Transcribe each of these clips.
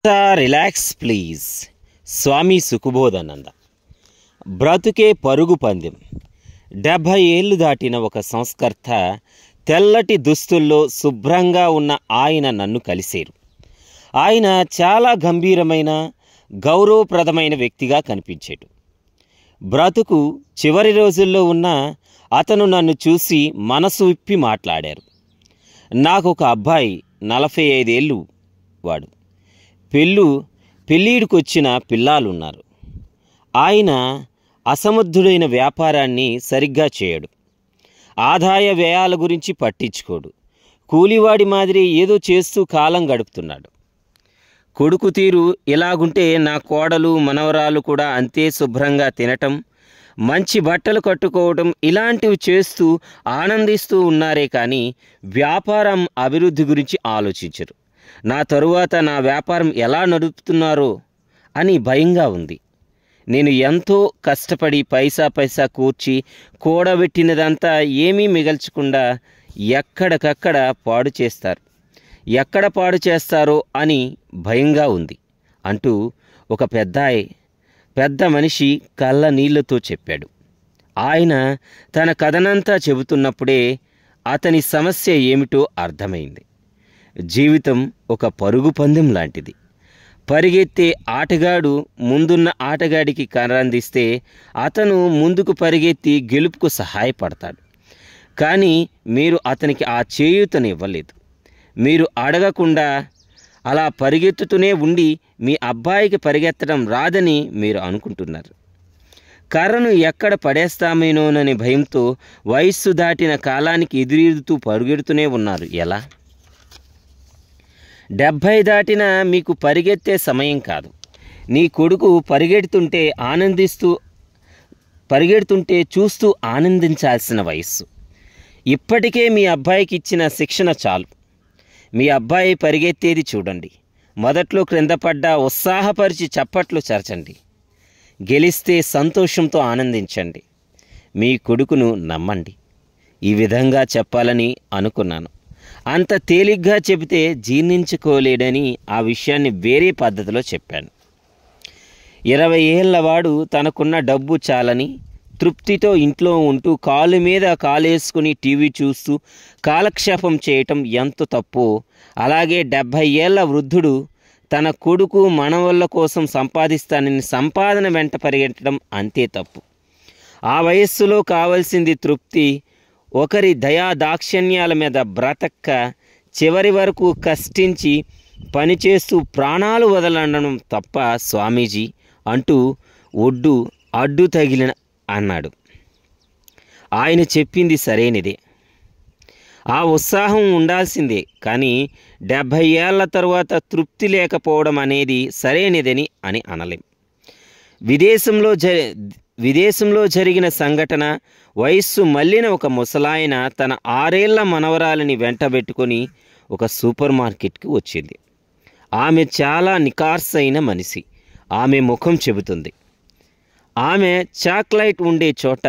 Relax please. స్వామి సుఖబోధానంద. బ్రతుకే పరుగు పందెం. 70 ఏళ్లు దాటిన ఒక సంస్కర్త తెల్లటి దుస్తుల్లో శుభ్రంగా ఉన్న ఆయన నన్ను కలిసేరు. ఆయన చాలా గంభీరమైన గౌరవప్రదమైన వ్యక్తిగా కనిపించాడు. బ్రతుకు చివరి రోజుల్లో ఉన్న అతను నన్ను చూసి మనసు విప్పి మాట్లాడారు. నాకు ఒక అబ్బాయి 45 ఏళ్ళు వాడు. పెళ్ళీడుకొచ్చిన పిల్లాలున్నారు. ఆయన అసమర్థుడైన వ్యాపారాన్ని సరిగ్గా చేయడు. ఆదాయ వ్యయాల గురించి పట్టించుకోడు. కూలివాడి మాదిరి ఏదో చేస్తూ కాలం గడుపుతున్నాడు. కొడుకు తీరు ఇలాగుంటే నా కోడలు మనవరాలు కూడా అంతే శుభ్రంగా తినటం, మంచి బట్టలు కట్టుకోవటం ఇలాంటివి చేస్తూ ఆనందిస్తూ ఉన్నారే కానీ వ్యాపారం అభివృద్ధి గురించి ఆలోచించరు. నా తరువాత నా వ్యాపారం ఎలా నడుపుతున్నారో అని భయంగా ఉంది. నేను ఎంతో కష్టపడి పైసా కూర్చి కూడబెట్టినదంతా ఏమీ మిగల్చకుండా ఎక్కడికక్కడ పాడు చేస్తారు. ఎక్కడ పాడు చేస్తారో అని భయంగా ఉంది అంటూ ఒక పెద్ద మనిషి కళ్ళ నీళ్లతో చెప్పాడు. ఆయన తన కథనంతా చెబుతున్నప్పుడే అతని సమస్య ఏమిటో అర్థమైంది. జీవితం ఒక పరుగు పందెం లాంటిది. పరిగెత్తే ఆటగాడు ముందున్న ఆటగాడికి కర్రందిస్తే అతను ముందుకు పరిగెత్తి గెలుపుకు సహాయపడతాడు. కానీ మీరు అతనికి ఆ చేయూతనివ్వలేదు. మీరు అడగకుండా అలా పరిగెత్తుతూనే ఉండి మీ అబ్బాయికి పరిగెత్తడం రాదని మీరు అనుకుంటున్నారు. కర్రను ఎక్కడ పడేస్తామేనోనని భయంతో వయస్సు దాటిన కాలానికి ఎదురెదుతూ పరుగెడుతూనే ఉన్నారు. ఎలా? 70 దాటినా మీకు పరిగెత్తే సమయం కాదు. నీ కొడుకు పరిగెడుతుంటే చూస్తూ ఆనందించాల్సిన వయస్సు. ఇప్పటికే మీ అబ్బాయికి ఇచ్చిన శిక్షణ చాలు. మీ అబ్బాయి పరిగెత్తేది చూడండి. మొదట్లో క్రింద పడ్డా ఉత్సాహపరిచి చప్పట్లు చరచండి. గెలిస్తే సంతోషంతో ఆనందించండి. మీ కొడుకును నమ్మండి. ఈ విధంగా చెప్పాలని అనుకున్నాను. అంత తేలిగ్గా చెబితే జీర్ణించుకోలేడని ఆ విషయాన్ని వేరే పద్ధతిలో చెప్పాను. 20 ఏళ్లవాడు తనకున్న డబ్బు చాలని తృప్తితో ఇంట్లో ఉంటూ కాలు మీద కాలేసుకుని టీవీ చూస్తూ కాలక్షేపం చేయటం ఎంత తప్పో, అలాగే 70 ఏళ్ల వృద్ధుడు తన కొడుకు మనవళ్ళ కోసం సంపాదిస్తానని సంపాదన వెంట పరిగెట్టడం అంతే తప్పు. ఆ వయస్సులో కావలసింది తృప్తి. ఒకరి దయా దాక్షిణ్యాల మీద బ్రతక్క చివరి వరకు కష్టించి పనిచేస్తూ ప్రాణాలు వదలడం తప్ప స్వామీజీ అంటూ అడ్డు తగిలిన అన్నాడు. ఆయన చెప్పింది సరైనదే. ఆ ఉత్సాహం ఉండాల్సిందే. కానీ 70 ఏళ్ల తరువాత తృప్తి లేకపోవడం అనేది సరైనదని అని అనలేం. విదేశంలో జరిగిన సంఘటన. వయస్సు మళ్ళిన ఒక ముసలాయన తన 6 ఏళ్ల మనవరాలిని వెంటబెట్టుకొని ఒక సూపర్ మార్కెట్కి వచ్చింది. ఆమె చాలా నికార్సైన మనిషి. ఆమె ముఖం చెబుతుంది. ఆమె చాక్లెట్ ఉండే చోట,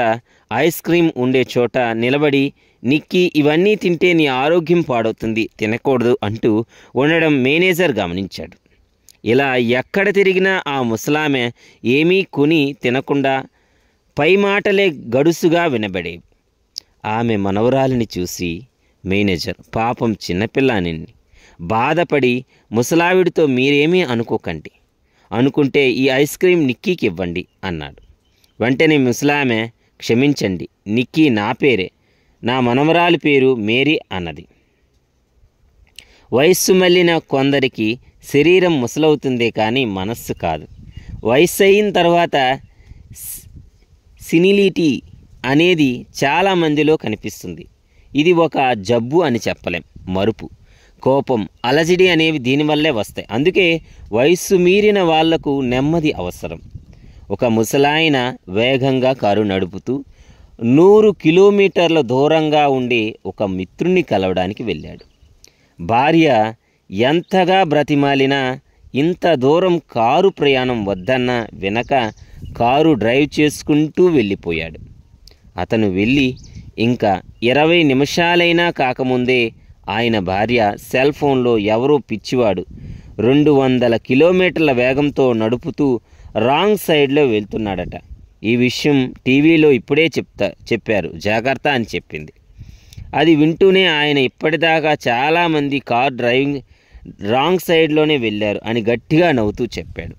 ఐస్ క్రీమ్ ఉండే చోట నిలబడి, నిక్కీ ఇవన్నీ తింటే నీ ఆరోగ్యం పాడవుతుంది, తినకూడదు అంటూ ఉండడం మేనేజర్ గమనించాడు. ఇలా ఎక్కడ తిరిగినా ఆ ముసలామె ఏమీ కొని తినకుండా పై మాటలే గడుసుగా వినబడేవి. ఆమె మనవరాలిని చూసి మేనేజర్ పాపం చిన్నపిల్లాని బాధపడి ముసలావిడితో మీరేమీ అనుకోకండి, అనుకుంటే ఈ ఐస్ క్రీమ్ నిక్కీకి ఇవ్వండి అన్నాడు. వెంటనే ముసలామె క్షమించండి, నిక్కీ నా పేరే, నా మనవరాలి పేరు మేరీ అన్నది. వయస్సు మళ్ళిన కొందరికి శరీరం ముసలవుతుందే కానీ మనస్సు కాదు. వయస్సు అయిన తర్వాత సినిలిటీ అనేది చాలామందిలో కనిపిస్తుంది. ఇది ఒక జబ్బు అని చెప్పలేం. మరుపు, కోపం, అలజడి అనేవి దీనివల్లే వస్తాయి. అందుకే వయస్సు మీరిన వాళ్లకు నెమ్మది అవసరం. ఒక ముసలాయన వేగంగా కారు నడుపుతూ 100 కిలోమీటర్ల దూరంగా ఉండే ఒక మిత్రుణ్ణి కలవడానికి వెళ్ళాడు. భార్య ఎంతగా బ్రతిమాలినా ఇంత దూరం కారు ప్రయాణం వద్దన్నా వినక కారు డ్రైవ్ చేసుకుంటూ వెళ్ళిపోయాడు. అతను వెళ్ళి ఇంకా 20 నిమిషాలైనా కాకముందే ఆయన భార్య సెల్ ఫోన్లో ఎవరో పిచ్చివాడు 200 కిలోమీటర్ల వేగంతో నడుపుతూ రాంగ్ సైడ్లో వెళ్తున్నాడట. ఈ విషయం టీవీలో ఇప్పుడే చెప్పారు, జాగ్రత్త అని చెప్పింది. అది వింటూనే ఆయన ఇప్పటిదాకా చాలామంది కార్ డ్రైవింగ్ రాంగ్ సైడ్లోనే వెళ్ళారు అని గట్టిగా నవ్వుతూ చెప్పాడు.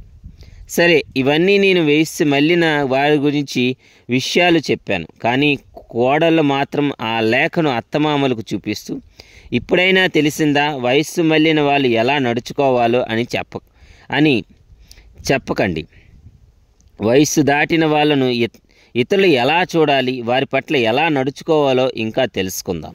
సరే, ఇవన్నీ నేను వేసి మళ్ళిన వారి గురించి విషయాలు చెప్పాను. కానీ కోడళ్ళు మాత్రం ఆ లేఖను అత్తమామలకు చూపిస్తూ, ఇప్పుడైనా తెలిసిందా వయస్సు మళ్ళిన వాళ్ళు ఎలా నడుచుకోవాలో అని చెప్పకండి. వయస్సు దాటిన వాళ్ళను ఇతరులు ఎలా చూడాలి, వారి పట్ల ఎలా నడుచుకోవాలో ఇంకా తెలుసుకుందాం.